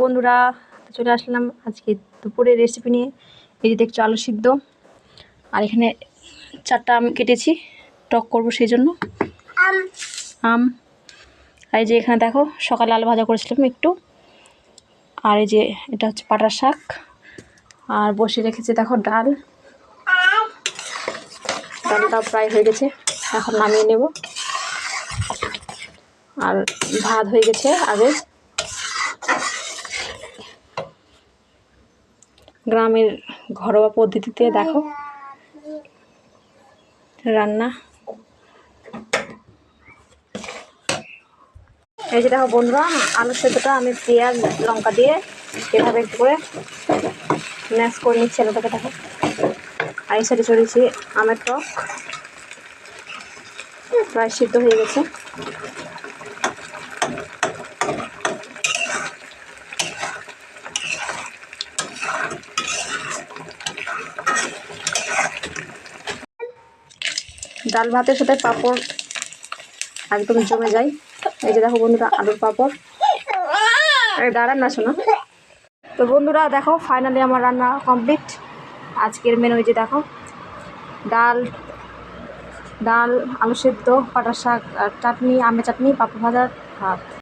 বন্ধুরা, চলে আসলাম আজকে দুপুরের রেসিপি নিয়ে। এই যে দেখছো আলু সিদ্ধ, আর এখানে 4টা আম কেটেছি, টক করবো সেই জন্য। আম আর এই যে এখানে দেখো সকালে আলু ভাজা করেছিলাম একটু, আর এই যে এটা হচ্ছে পাটার শাক, আর বসে রেখেছে দেখো ডাল। ডালটা প্রায় হয়ে গেছে, এখন নামিয়ে নেব। আর ভাত হয়ে গেছে আগে। গ্রামের ঘরোয়া পদ্ধতিতে দেখো রান্না। এই যে দেখো বন্ধুরা, আলু সেদ্ধটা আমি পেঁয়াজ লঙ্কা দিয়ে এভাবে একটু করে ম্যাশ করে নিচ্ছি আলুটাকে। দেখো আর এই সাইডে চড়িয়েছি আমের টক, প্রায় সিদ্ধ হয়ে গেছে। ডাল ভাতের সাথে পাঁপড় একদম জমে যায়। এই যে দেখো বন্ধুরা আলুর পাঁপড়, দাঁড়ান না শোনা। তো বন্ধুরা দেখো ফাইনালি আমার রান্না কমপ্লিট। আজকের মেনু এই যে দেখো ডাল, আলু সেদ্ধ, পাটার শাক, চাটনি, আমের চাটনি, পাঁপড় ভাজা, ভাত।